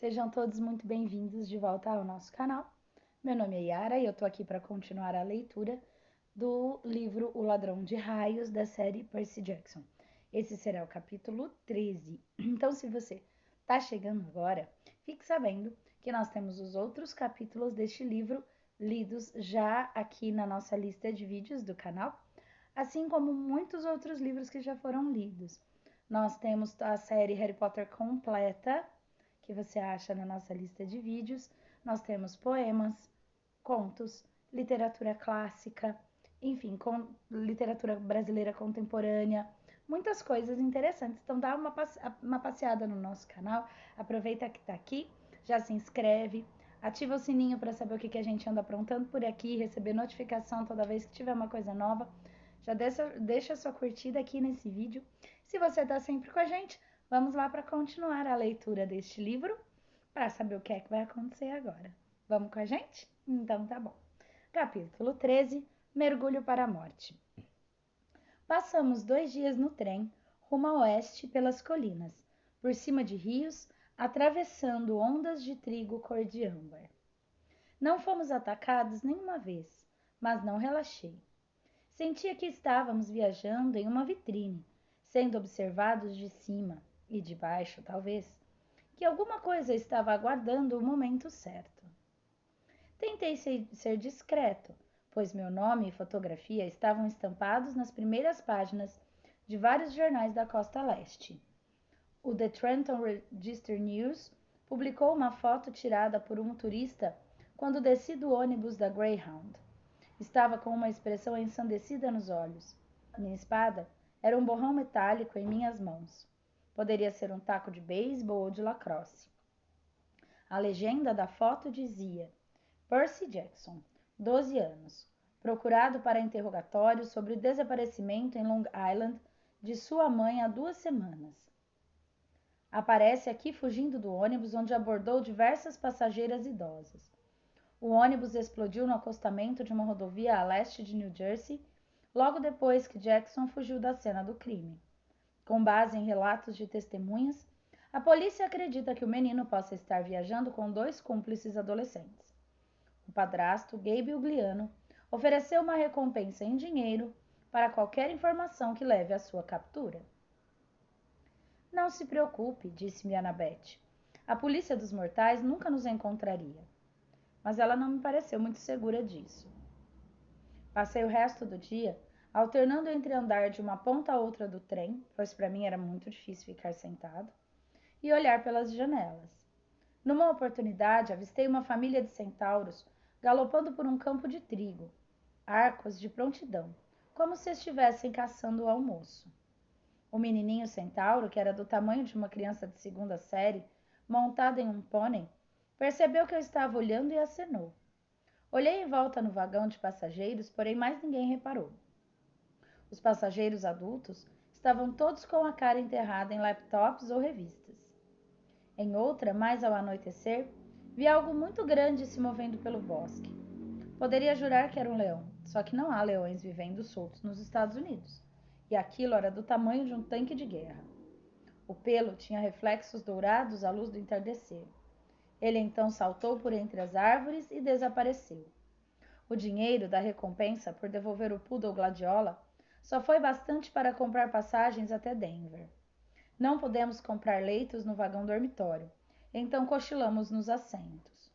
Sejam todos muito bem-vindos de volta ao nosso canal. Meu nome é Yara e eu tô aqui para continuar a leitura do livro O Ladrão de Raios, da série Percy Jackson. Esse será o capítulo 13. Então, se você tá chegando agora, fique sabendo que nós temos os outros capítulos deste livro lidos já aqui na nossa lista de vídeos do canal, assim como muitos outros livros que já foram lidos. Nós temos a série Harry Potter completa, que você acha na nossa lista de vídeos. Nós temos poemas, contos, literatura clássica, enfim, literatura brasileira contemporânea, muitas coisas interessantes. Então dá uma passeada no nosso canal, aproveita que tá aqui, já se inscreve, ativa o sininho para saber o que a gente anda aprontando por aqui, receber notificação toda vez que tiver uma coisa nova. Já deixa a sua curtida aqui nesse vídeo. Se você tá sempre com a gente, vamos lá para continuar a leitura deste livro, para saber o que é que vai acontecer agora. Vamos com a gente? Então tá bom. Capítulo 13, Mergulho para a Morte. Passamos 2 dias no trem, rumo a oeste pelas colinas, por cima de rios, atravessando ondas de trigo cor de âmbar. Não fomos atacados nenhuma vez, mas não relaxei. Sentia que estávamos viajando em uma vitrine, sendo observados de cima e de baixo, talvez, que alguma coisa estava aguardando o momento certo. Tentei ser discreto, pois meu nome e fotografia estavam estampados nas primeiras páginas de vários jornais da costa leste. O The Trenton Register News publicou uma foto tirada por um turista quando desci do ônibus da Greyhound. Estava com uma expressão ensandecida nos olhos. Minha espada era um borrão metálico em minhas mãos. Poderia ser um taco de beisebol ou de lacrosse. A legenda da foto dizia: Percy Jackson, 12 anos, procurado para interrogatório sobre o desaparecimento em Long Island de sua mãe há 2 semanas. Aparece aqui fugindo do ônibus onde abordou diversas passageiras idosas. O ônibus explodiu no acostamento de uma rodovia a leste de New Jersey, logo depois que Jackson fugiu da cena do crime. Com base em relatos de testemunhas, a polícia acredita que o menino possa estar viajando com 2 cúmplices adolescentes. O padrasto, Gabe Ugliano, ofereceu uma recompensa em dinheiro para qualquer informação que leve à sua captura. Não se preocupe, disse-me Annabeth. A polícia dos mortais nunca nos encontraria. Mas ela não me pareceu muito segura disso. Passei o resto do dia alternando entre andar de uma ponta a outra do trem, pois para mim era muito difícil ficar sentado, e olhar pelas janelas. Numa oportunidade, avistei uma família de centauros galopando por um campo de trigo, arcos de prontidão, como se estivessem caçando o almoço. O menininho centauro, que era do tamanho de uma criança de 2ª série, montado em um pônei, percebeu que eu estava olhando e acenou. Olhei em volta no vagão de passageiros, porém mais ninguém reparou. Os passageiros adultos estavam todos com a cara enterrada em laptops ou revistas. Em outra, mais ao anoitecer, vi algo muito grande se movendo pelo bosque. Poderia jurar que era um leão, só que não há leões vivendo soltos nos Estados Unidos, e aquilo era do tamanho de um tanque de guerra. O pelo tinha reflexos dourados à luz do entardecer. Ele então saltou por entre as árvores e desapareceu. O dinheiro da recompensa por devolver o poodle Gladiola só foi bastante para comprar passagens até Denver. Não pudemos comprar leitos no vagão dormitório, então cochilamos nos assentos.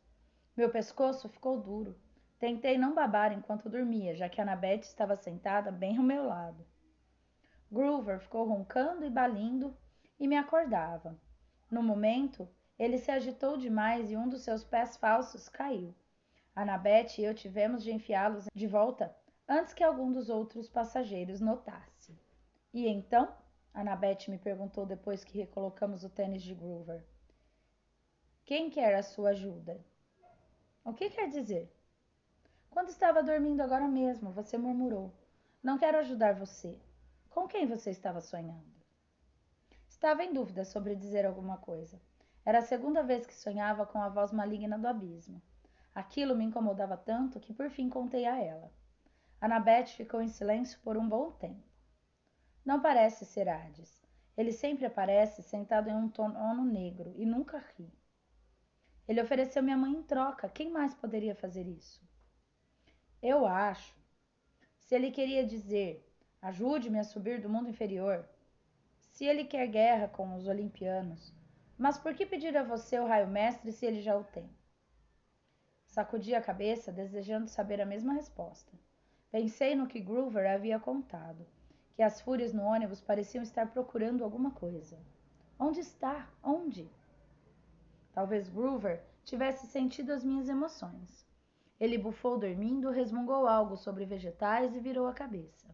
Meu pescoço ficou duro. Tentei não babar enquanto dormia, já que Annabeth estava sentada bem ao meu lado. Groover ficou roncando e balindo e me acordava. No momento, ele se agitou demais e um dos seus pés falsos caiu. Annabeth e eu tivemos de enfiá-los de volta antes que algum dos outros passageiros notasse. E então? Annabeth me perguntou depois que recolocamos o tênis de Groover. Quem quer a sua ajuda? O que quer dizer? Quando estava dormindo agora mesmo, você murmurou. Não quero ajudar você. Com quem você estava sonhando? Estava em dúvida sobre dizer alguma coisa. Era a 2ª vez que sonhava com a voz maligna do abismo. Aquilo me incomodava tanto que por fim contei a ela. Annabeth ficou em silêncio por um bom tempo. Não parece ser Hades. Ele sempre aparece sentado em um trono negro e nunca ri. Ele ofereceu minha mãe em troca. Quem mais poderia fazer isso? Eu acho. Se ele queria dizer, ajude-me a subir do mundo inferior. Se ele quer guerra com os olimpianos. Mas por que pedir a você o raio mestre se ele já o tem? Sacudi a cabeça, desejando saber a mesma resposta. Pensei no que Groover havia contado, que as fúrias no ônibus pareciam estar procurando alguma coisa. Onde está? Onde? Talvez Groover tivesse sentido as minhas emoções. Ele bufou dormindo, resmungou algo sobre vegetais e virou a cabeça.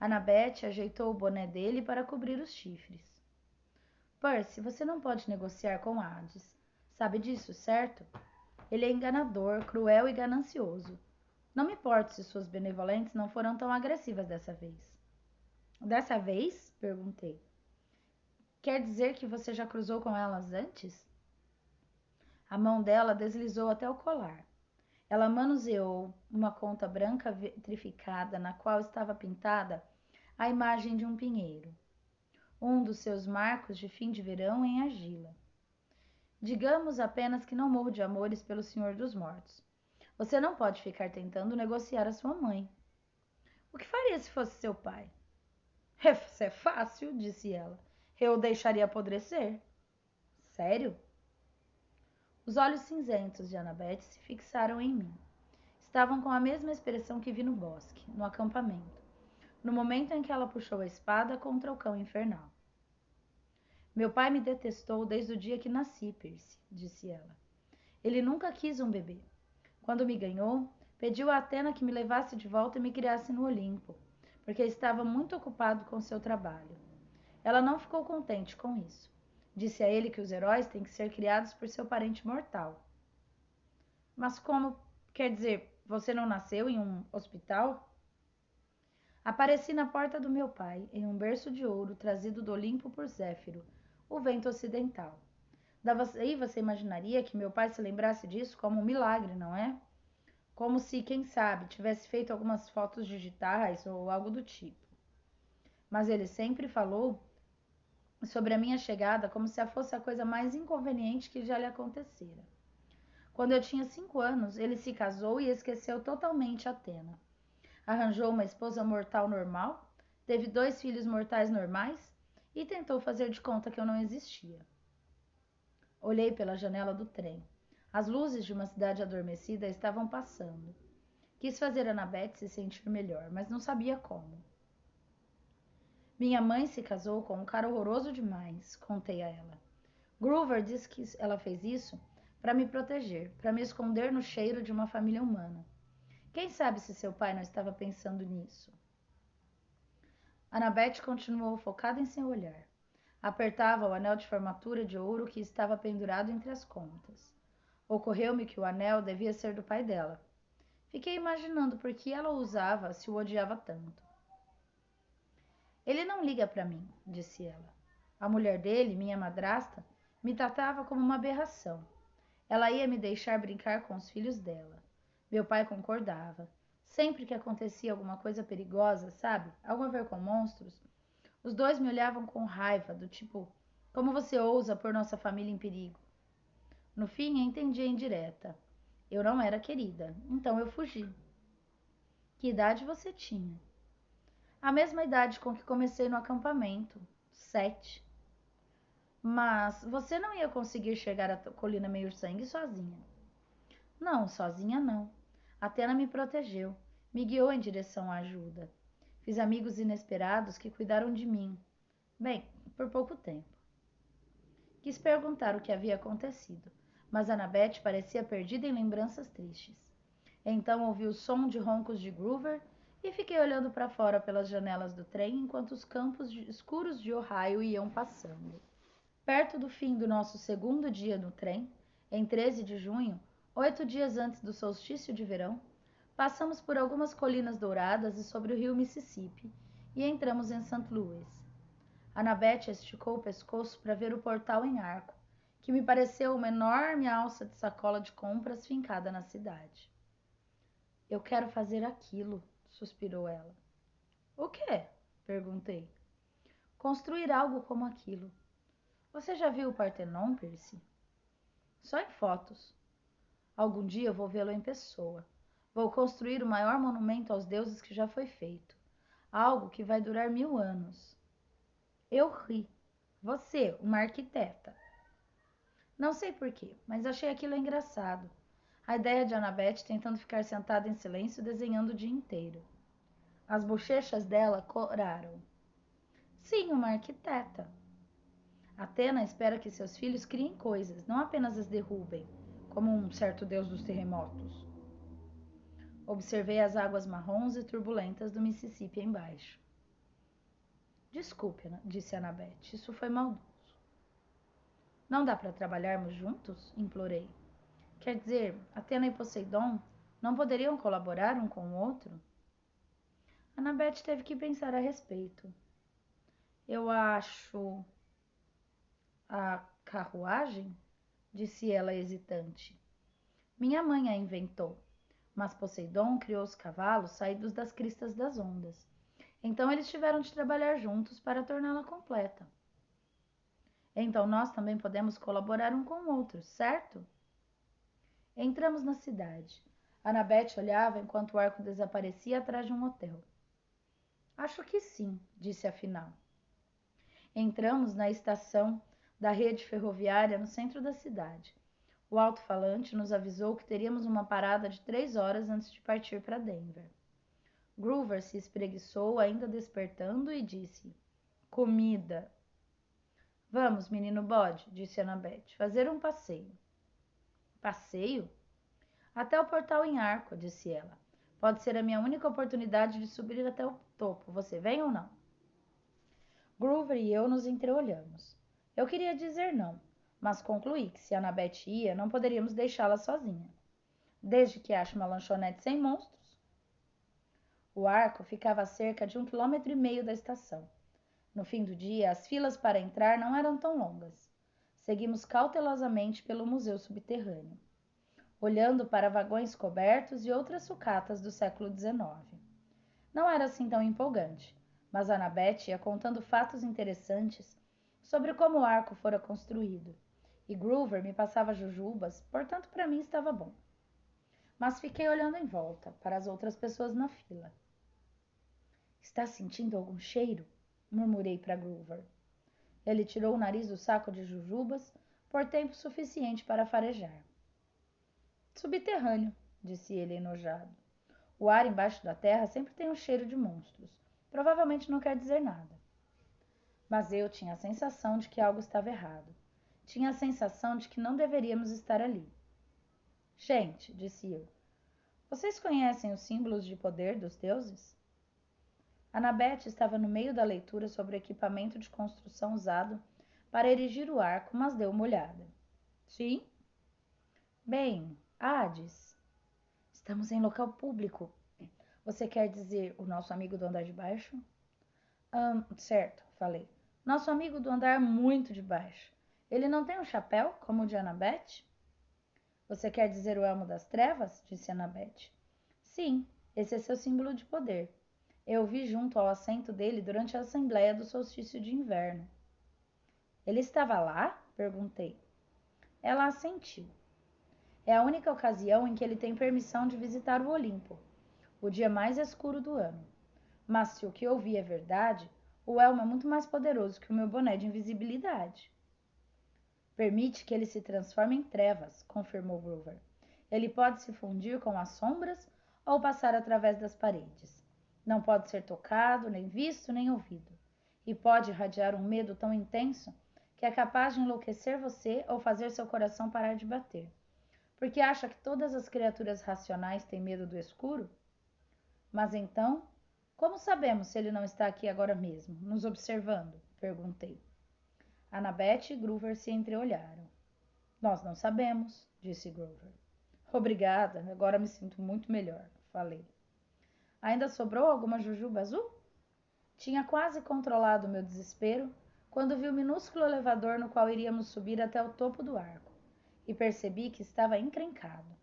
Annabeth ajeitou o boné dele para cobrir os chifres. Percy, você não pode negociar com Hades. Sabe disso, certo? Ele é enganador, cruel e ganancioso. Não me importo se suas benevolentes não foram tão agressivas dessa vez. Dessa vez? Perguntei. Quer dizer que você já cruzou com elas antes? A mão dela deslizou até o colar. Ela manuseou uma conta branca vitrificada na qual estava pintada a imagem de um pinheiro, um dos seus marcos de fim de verão em argila. Digamos apenas que não morro de amores pelo Senhor dos Mortos. Você não pode ficar tentando negociar a sua mãe. O que faria se fosse seu pai? Isso é fácil, disse ela. Eu o deixaria apodrecer. Sério? Os olhos cinzentos de Annabeth se fixaram em mim. Estavam com a mesma expressão que vi no bosque, no acampamento, no momento em que ela puxou a espada contra o cão infernal. Meu pai me detestou desde o dia que nasci, Percy, disse ela. Ele nunca quis um bebê. Quando me ganhou, pediu a Atena que me levasse de volta e me criasse no Olimpo, porque estava muito ocupado com seu trabalho. Ela não ficou contente com isso. Disse a ele que os heróis têm que ser criados por seu parente mortal. Mas como, quer dizer, você não nasceu em um hospital? Apareci na porta do meu pai, em um berço de ouro trazido do Olimpo por Zéfiro, o vento ocidental. Daí você imaginaria que meu pai se lembrasse disso como um milagre, não é? Como se, quem sabe, tivesse feito algumas fotos digitais ou algo do tipo. Mas ele sempre falou sobre a minha chegada como se fosse a coisa mais inconveniente que já lhe acontecera. Quando eu tinha 5 anos, ele se casou e esqueceu totalmente Atena. Arranjou uma esposa mortal normal, teve 2 filhos mortais normais e tentou fazer de conta que eu não existia. Olhei pela janela do trem. As luzes de uma cidade adormecida estavam passando. Quis fazer Annabeth se sentir melhor, mas não sabia como. Minha mãe se casou com um cara horroroso demais, contei a ela. Groover disse que ela fez isso para me proteger, para me esconder no cheiro de uma família humana. Quem sabe se seu pai não estava pensando nisso? Annabeth continuou focada em seu olhar. Apertava o anel de formatura de ouro que estava pendurado entre as contas. Ocorreu-me que o anel devia ser do pai dela. Fiquei imaginando por que ela o usava se o odiava tanto. Ele não liga para mim, disse ela. A mulher dele, minha madrasta, me tratava como uma aberração. Ela ia me deixar brincar com os filhos dela. Meu pai concordava. Sempre que acontecia alguma coisa perigosa, sabe? Algo a ver com monstros, os dois me olhavam com raiva, do tipo, como você ousa pôr nossa família em perigo? No fim, entendi a indireta. Eu não era querida, então eu fugi. Que idade você tinha? A mesma idade com que comecei no acampamento, 7. Mas você não ia conseguir chegar à colina meio-sangue sozinha. Não, sozinha não. Atena me protegeu, me guiou em direção à ajuda. Fiz amigos inesperados que cuidaram de mim. Bem, por pouco tempo. Quis perguntar o que havia acontecido, mas Annabeth parecia perdida em lembranças tristes. Então ouvi o som de roncos de Groover e fiquei olhando para fora pelas janelas do trem enquanto os campos escuros de Ohio iam passando. Perto do fim do nosso segundo dia no trem, em 13 de junho, 8 dias antes do solstício de verão, passamos por algumas colinas douradas e sobre o rio Mississippi e entramos em St. Louis. Annabeth esticou o pescoço para ver o portal em arco, que me pareceu uma enorme alça de sacola de compras fincada na cidade. Eu quero fazer aquilo, suspirou ela. O quê? Perguntei. Construir algo como aquilo. Você já viu o Partenon, Percy? só em fotos. Algum dia eu vou vê-lo em pessoa. Vou construir o maior monumento aos deuses que já foi feito. Algo que vai durar 1000 anos. Eu ri. Você, uma arquiteta. Não sei porquê, mas achei aquilo engraçado. A ideia de Annabeth tentando ficar sentada em silêncio desenhando o dia inteiro. As bochechas dela coraram. Sim, uma arquiteta. Athena espera que seus filhos criem coisas, não apenas as derrubem, como um certo deus dos terremotos. Observei as águas marrons e turbulentas do Mississippi embaixo. Desculpe, disse Annabeth, isso foi maldoso. Não dá para trabalharmos juntos? Implorei. Quer dizer, Atena e Poseidon não poderiam colaborar um com o outro? Annabeth teve que pensar a respeito. Eu acho... A carruagem? Disse ela hesitante. Minha mãe a inventou, mas Poseidon criou os cavalos saídos das cristas das ondas. Então eles tiveram de trabalhar juntos para torná-la completa. Então nós também podemos colaborar um com o outro, certo? Entramos na cidade. Annabeth olhava enquanto o arco desaparecia atrás de um hotel. Acho que sim, disse afinal. Entramos na estação da rede ferroviária no centro da cidade. O alto-falante nos avisou que teríamos uma parada de 3 horas antes de partir para Denver. Groover se espreguiçou, ainda despertando, e disse: Comida. Vamos, menino bode, disse Annabeth, fazer um passeio. Passeio? Até o portal em arco, disse ela. Pode ser a minha única oportunidade de subir até o topo. Você vem ou não? Groover e eu nos entreolhamos. Eu queria dizer não, mas concluí que se Annabeth ia, não poderíamos deixá-la sozinha. Desde que ache uma lanchonete sem monstros. O arco ficava a cerca de 1,5 km da estação. No fim do dia, as filas para entrar não eram tão longas. Seguimos cautelosamente pelo museu subterrâneo, olhando para vagões cobertos e outras sucatas do século XIX. Não era assim tão empolgante, mas Annabeth ia contando fatos interessantes sobre como o arco fora construído, e Groover me passava jujubas, portanto para mim estava bom. Mas fiquei olhando em volta, para as outras pessoas na fila. Está sentindo algum cheiro? Murmurei para Groover. Ele tirou o nariz do saco de jujubas por tempo suficiente para farejar. Subterrâneo, disse ele enojado. O ar embaixo da terra sempre tem um cheiro de monstros. Provavelmente não quer dizer nada. Mas eu tinha a sensação de que algo estava errado. Tinha a sensação de que não deveríamos estar ali. Gente, disse eu, vocês conhecem os símbolos de poder dos deuses? Annabeth estava no meio da leitura sobre o equipamento de construção usado para erigir o arco, mas deu uma olhada. Sim? Bem, Hades. Estamos em local público. Você quer dizer o nosso amigo do andar de baixo? Certo, falei. Nosso amigo do andar muito de baixo. Ele não tem um chapéu, como o de Annabeth? Você quer dizer o elmo das trevas? Disse Annabeth. Sim, esse é seu símbolo de poder. Eu o vi junto ao assento dele durante a assembleia do solstício de inverno. Ele estava lá? Perguntei. Ela assentiu. É a única ocasião em que ele tem permissão de visitar o Olimpo, o dia mais escuro do ano. Mas se o que ouvi é verdade, o elmo é muito mais poderoso que o meu boné de invisibilidade. Permite que ele se transforme em trevas, confirmou Groover. Ele pode se fundir com as sombras ou passar através das paredes. Não pode ser tocado, nem visto, nem ouvido. E pode irradiar um medo tão intenso que é capaz de enlouquecer você ou fazer seu coração parar de bater. Porque acha que todas as criaturas racionais têm medo do escuro? Mas então, como sabemos se ele não está aqui agora mesmo, nos observando? Perguntei. Annabeth e Groover se entreolharam. Nós não sabemos, disse Groover. Obrigada, agora me sinto muito melhor, falei. Ainda sobrou alguma jujuba azul? Tinha quase controlado o meu desespero quando vi o minúsculo elevador no qual iríamos subir até o topo do arco, e percebi que estava encrencado.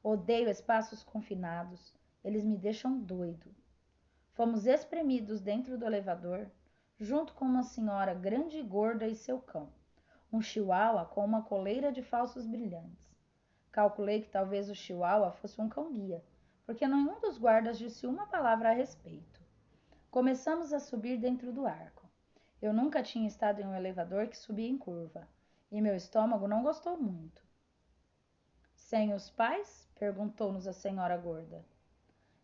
Odeio espaços confinados, eles me deixam doido. Fomos espremidos dentro do elevador, junto com uma senhora grande e gorda e seu cão. um chihuahua com uma coleira de falsos brilhantes. Calculei que talvez o chihuahua fosse um cão-guia, porque nenhum dos guardas disse uma palavra a respeito. Começamos a subir dentro do arco. Eu nunca tinha estado em um elevador que subia em curva, e meu estômago não gostou muito. Sem os pais? Perguntou-nos a senhora gorda.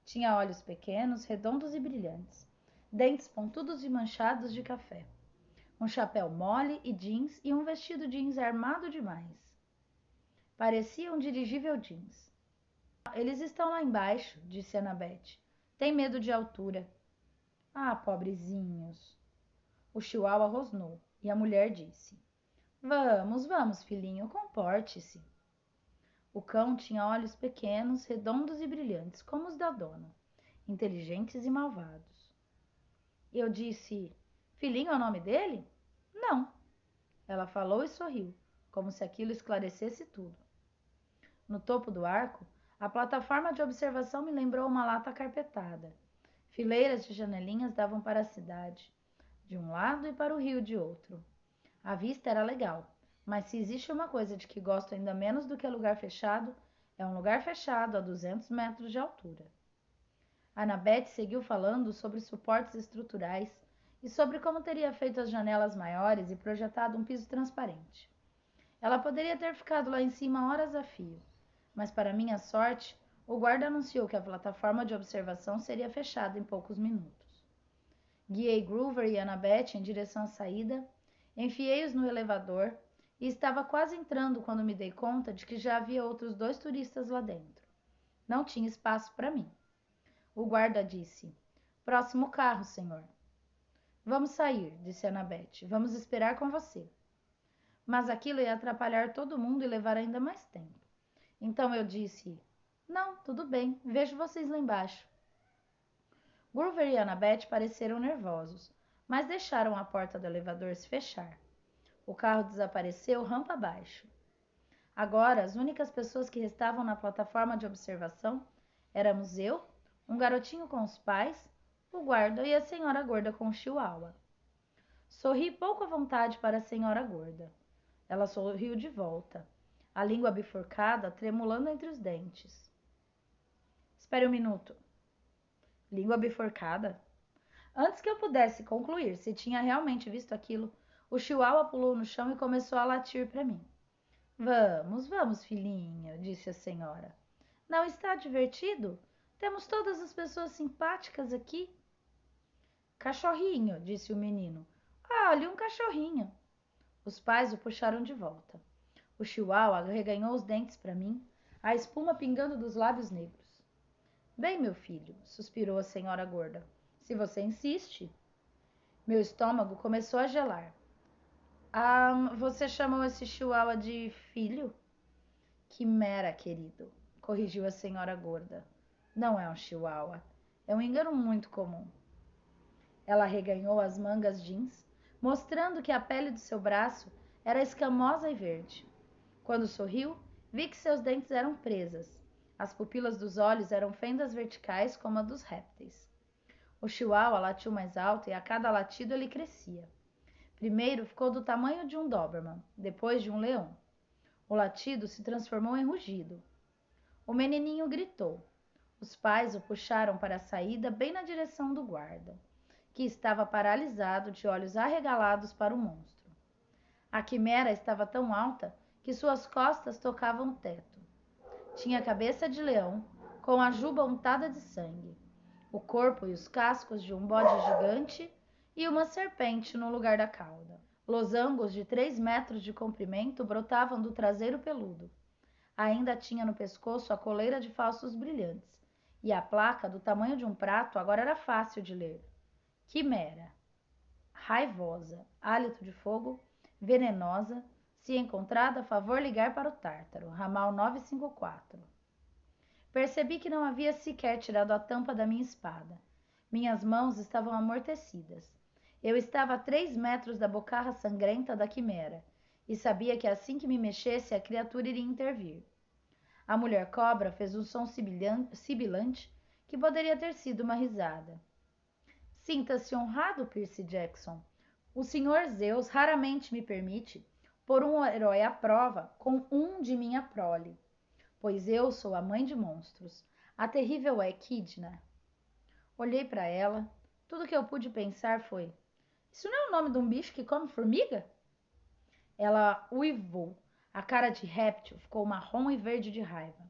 Tinha olhos pequenos, redondos e brilhantes, dentes pontudos e manchados de café, um chapéu mole e jeans e um vestido jeans armado demais. Parecia um dirigível jeans. Eles estão lá embaixo, disse Annabeth. Tem medo de altura. Ah, pobrezinhos. O chihuahua rosnou e a mulher disse: Vamos, vamos, filhinho, comporte-se. O cão tinha olhos pequenos, redondos e brilhantes, como os da dona, inteligentes e malvados. Eu disse: Filhinho é o nome dele? Não. Ela falou e sorriu, como se aquilo esclarecesse tudo. No topo do arco, a plataforma de observação me lembrou uma lata carpetada. Fileiras de janelinhas davam para a cidade, de um lado e para o rio de outro. A vista era legal, mas se existe uma coisa de que gosto ainda menos do que lugar fechado, é um lugar fechado a 200 metros de altura. Annabeth seguiu falando sobre suportes estruturais e sobre como teria feito as janelas maiores e projetado um piso transparente. Ela poderia ter ficado lá em cima horas a fio, mas para minha sorte, o guarda anunciou que a plataforma de observação seria fechada em poucos minutos. Guiei Groover e Annabeth em direção à saída, enfiei-os no elevador e estava quase entrando quando me dei conta de que já havia outros 2 turistas lá dentro. Não tinha espaço para mim. O guarda disse: Próximo carro, senhor. Vamos sair, disse Annabeth. Vamos esperar com você. Mas aquilo ia atrapalhar todo mundo e levar ainda mais tempo. Então eu disse: Não, tudo bem, vejo vocês lá embaixo. Groover e Annabeth pareceram nervosos, mas deixaram a porta do elevador se fechar. O carro desapareceu rampa abaixo. Agora, as únicas pessoas que restavam na plataforma de observação éramos eu, um garotinho com os pais, o guarda e a senhora gorda com o chihuahua. Sorri pouco à vontade para a senhora gorda. Ela sorriu de volta, a língua bifurcada tremulando entre os dentes. Espere um minuto. Língua bifurcada? Antes que eu pudesse concluir se tinha realmente visto aquilo, o chihuahua pulou no chão e começou a latir para mim. Vamos, vamos, filhinho, disse a senhora. Não está divertido? Temos todas as pessoas simpáticas aqui. Cachorrinho, disse o menino. Olhe, um cachorrinho. Os pais o puxaram de volta. O chihuahua reganhou os dentes para mim, a espuma pingando dos lábios negros. Bem, meu filho, suspirou a senhora gorda. Se você insiste. Meu estômago começou a gelar. Você chamou esse chihuahua de filho? Quimera, querido, corrigiu a senhora gorda. Não é um chihuahua. É um engano muito comum. Ela reganhou as mangas jeans, mostrando que a pele do seu braço era escamosa e verde. Quando sorriu, vi que seus dentes eram presas. As pupilas dos olhos eram fendas verticais como a dos répteis. O chihuahua latiu mais alto e a cada latido ele crescia. Primeiro ficou do tamanho de um Doberman, depois de um leão. O latido se transformou em rugido. O menininho gritou. Os pais o puxaram para a saída bem na direção do guarda, que estava paralisado, de olhos arregalados para o monstro. A quimera estava tão alta que suas costas tocavam o teto. Tinha cabeça de leão, com a juba untada de sangue, o corpo e os cascos de um bode gigante e uma serpente no lugar da cauda. Losangos de 3 metros de comprimento brotavam do traseiro peludo. Ainda tinha no pescoço a coleira de falsos brilhantes, e a placa, do tamanho de um prato, agora era fácil de ler. Quimera. Raivosa, hálito de fogo, venenosa, se encontrada, favor ligar para o Tártaro, ramal 954. Percebi que não havia sequer tirado a tampa da minha espada. Minhas mãos estavam amortecidas. Eu estava a 3 metros da bocarra sangrenta da quimera, e sabia que assim que me mexesse a criatura iria intervir. A mulher cobra fez um som sibilante que poderia ter sido uma risada. Sinta-se honrado, Percy Jackson. O Sr. Zeus raramente me permite, por um herói à prova com um de minha prole, pois eu sou a mãe de monstros, a terrível Equidna. Olhei para ela, tudo que eu pude pensar foi: isso não é o nome de um bicho que come formiga? Ela uivou, a cara de réptil ficou marrom e verde de raiva.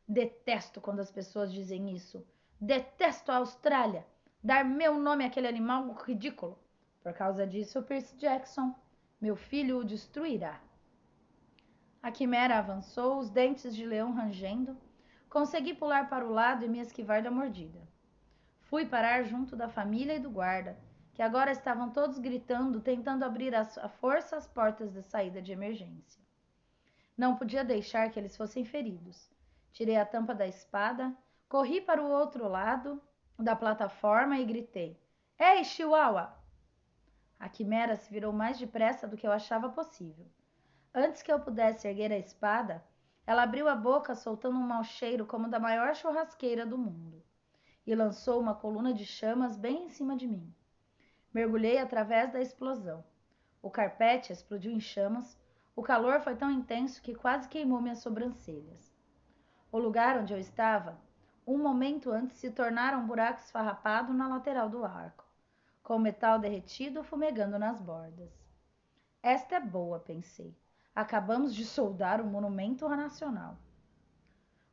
Detesto quando as pessoas dizem isso. Detesto a Austrália. Dar meu nome àquele animal ridículo. Por causa disso, Percy Jackson, meu filho, o destruirá. A quimera avançou, os dentes de leão rangendo. Consegui pular para o lado e me esquivar da mordida. Fui parar junto da família e do guarda, que agora estavam todos gritando, tentando abrir à força as portas de saída de emergência. Não podia deixar que eles fossem feridos. Tirei a tampa da espada, corri para o outro lado da plataforma e gritei: Ei, Chihuahua! A quimera se virou mais depressa do que eu achava possível. Antes que eu pudesse erguer a espada, ela abriu a boca soltando um mau cheiro como da maior churrasqueira do mundo e lançou uma coluna de chamas bem em cima de mim. Mergulhei através da explosão. O carpete explodiu em chamas. O calor foi tão intenso que quase queimou minhas sobrancelhas. O lugar onde eu estava, um momento antes, se tornara um buraco esfarrapado na lateral do arco, com o metal derretido fumegando nas bordas. Esta é boa, pensei. Acabamos de soldar um monumento nacional.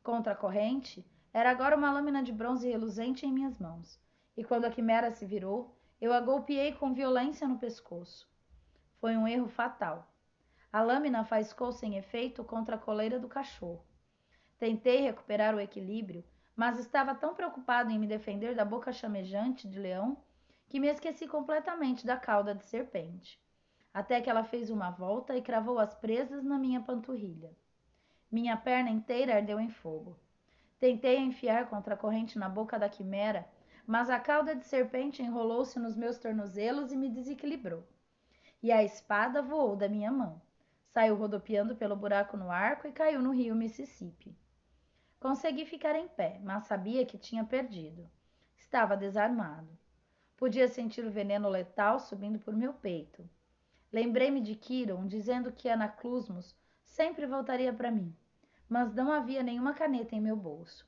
Contra a corrente, era agora uma lâmina de bronze reluzente em minhas mãos, e quando a quimera se virou, eu a golpeei com violência no pescoço. Foi um erro fatal. A lâmina faiscou sem efeito contra a coleira do cachorro. Tentei recuperar o equilíbrio, mas estava tão preocupado em me defender da boca chamejante de leão que me esqueci completamente da cauda de serpente, até que ela fez uma volta e cravou as presas na minha panturrilha. Minha perna inteira ardeu em fogo. Tentei enfiar contra a corrente na boca da quimera, mas a cauda de serpente enrolou-se nos meus tornozelos e me desequilibrou. E a espada voou da minha mão. Saiu rodopiando pelo buraco no arco e caiu no rio Mississippi. Consegui ficar em pé, mas sabia que tinha perdido. Estava desarmado. Podia sentir o veneno letal subindo por meu peito. Lembrei-me de Quiron dizendo que Anaclusmus sempre voltaria para mim, mas não havia nenhuma caneta em meu bolso.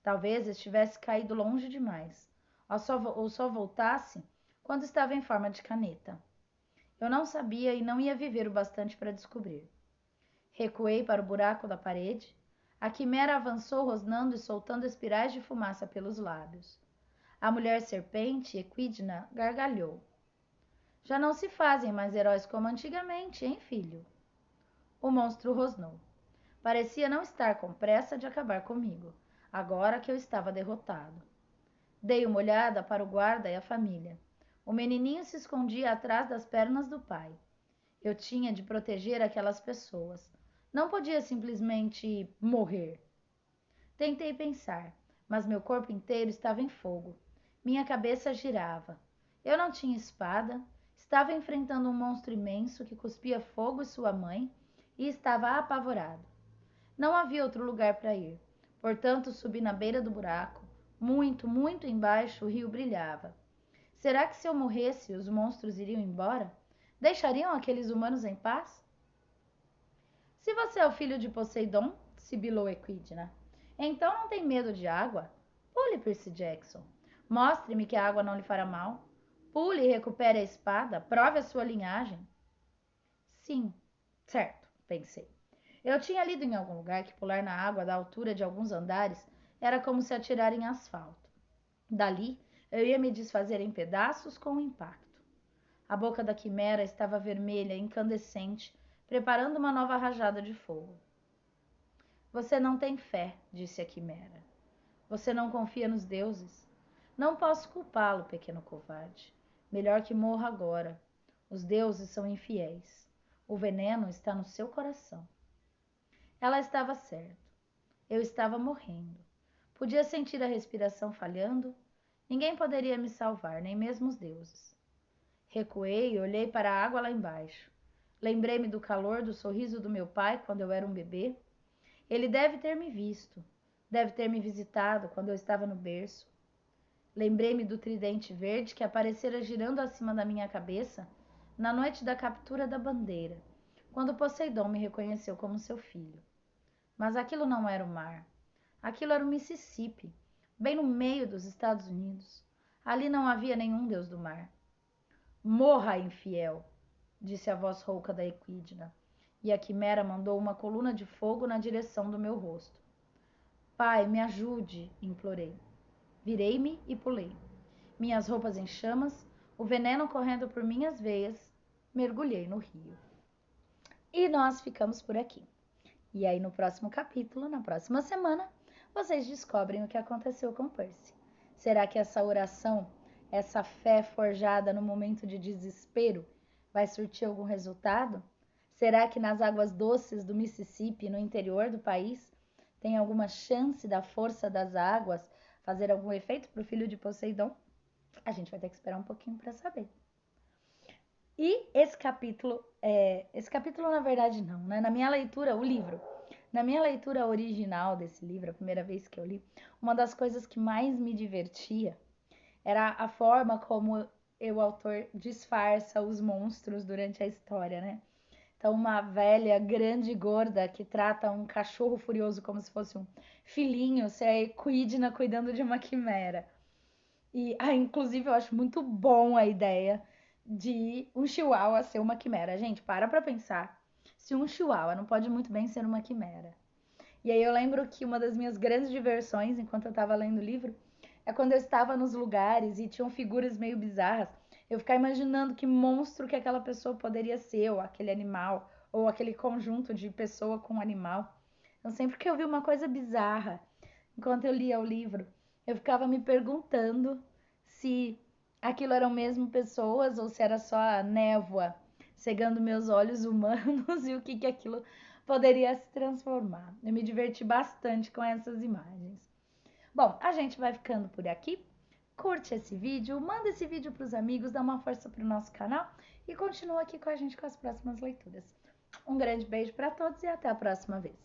Talvez estivesse caído longe demais, ou só voltasse quando estava em forma de caneta. Eu não sabia e não ia viver o bastante para descobrir. Recuei para o buraco da parede. A quimera avançou rosnando e soltando espirais de fumaça pelos lábios. A mulher serpente, Equidna, gargalhou. Já não se fazem mais heróis como antigamente, hein, filho? O monstro rosnou. Parecia não estar com pressa de acabar comigo, agora que eu estava derrotado. Dei uma olhada para o guarda e a família. O menininho se escondia atrás das pernas do pai. Eu tinha de proteger aquelas pessoas. Não podia simplesmente morrer. Tentei pensar, mas meu corpo inteiro estava em fogo. Minha cabeça girava. Eu não tinha espada, estava enfrentando um monstro imenso que cuspia fogo e sua mãe e estava apavorado. Não havia outro lugar para ir, portanto subi na beira do buraco. Muito, muito embaixo o rio brilhava. Será que se eu morresse os monstros iriam embora? Deixariam aqueles humanos em paz? Se você é o filho de Poseidon, sibilou Equidna, então não tem medo de água? Pule, Percy Jackson. Mostre-me que a água não lhe fará mal. Pule e recupere a espada. Prove a sua linhagem. Sim, certo, pensei. Eu tinha lido em algum lugar que pular na água da altura de alguns andares era como se atirar em asfalto. Dali, eu ia me desfazer em pedaços com o impacto. A boca da quimera estava vermelha, incandescente, preparando uma nova rajada de fogo. Você não tem fé, disse a quimera. Você não confia nos deuses. Não posso culpá-lo, pequeno covarde. Melhor que morra agora. Os deuses são infiéis. O veneno está no seu coração. Ela estava certa. Eu estava morrendo. Podia sentir a respiração falhando. Ninguém poderia me salvar, nem mesmo os deuses. Recuei e olhei para a água lá embaixo. Lembrei-me do calor do sorriso do meu pai quando eu era um bebê. Ele deve ter me visto. Deve ter me visitado quando eu estava no berço. Lembrei-me do tridente verde que aparecera girando acima da minha cabeça na noite da captura da bandeira, quando Poseidon me reconheceu como seu filho. Mas aquilo não era o mar. Aquilo era o Mississippi, bem no meio dos Estados Unidos. Ali não havia nenhum deus do mar. Morra, infiel, disse a voz rouca da Equidna, e a quimera mandou uma coluna de fogo na direção do meu rosto. Pai, me ajude, implorei. Virei-me e pulei. Minhas roupas em chamas, o veneno correndo por minhas veias, mergulhei no rio. E nós ficamos por aqui. E aí no próximo capítulo, na próxima semana, vocês descobrem o que aconteceu com Percy. Será que essa oração, essa fé forjada no momento de desespero, vai surtir algum resultado? Será que nas águas doces do Mississippi, no interior do país, tem alguma chance da força das águas fazer algum efeito para o filho de Poseidon? A gente vai ter que esperar um pouquinho para saber. E esse capítulo na verdade não, né? Na minha leitura, o livro, na minha leitura original desse livro, a primeira vez que eu li, uma das coisas que mais me divertia era a forma como o autor disfarça os monstros durante a história, né? Então, uma velha, grande e gorda que trata um cachorro furioso como se fosse um filhinho, se é Equidna cuidando de uma quimera. E, inclusive, eu acho muito bom a ideia de um chihuahua ser uma quimera. Gente, para pra pensar. Se um chihuahua não pode muito bem ser uma quimera. E aí eu lembro que uma das minhas grandes diversões, enquanto eu tava lendo o livro, é quando eu estava nos lugares e tinham figuras meio bizarras. Eu ficava imaginando que monstro que aquela pessoa poderia ser, ou aquele animal, ou aquele conjunto de pessoa com animal. Então, sempre que eu vi uma coisa bizarra, enquanto eu lia o livro, eu ficava me perguntando se aquilo eram mesmo pessoas ou se era só a névoa cegando meus olhos humanos e o que aquilo poderia se transformar. Eu me diverti bastante com essas imagens. Bom, a gente vai ficando por aqui. Curte esse vídeo, manda esse vídeo para os amigos, dá uma força para o nosso canal e continua aqui com a gente com as próximas leituras. Um grande beijo para todos e até a próxima vez.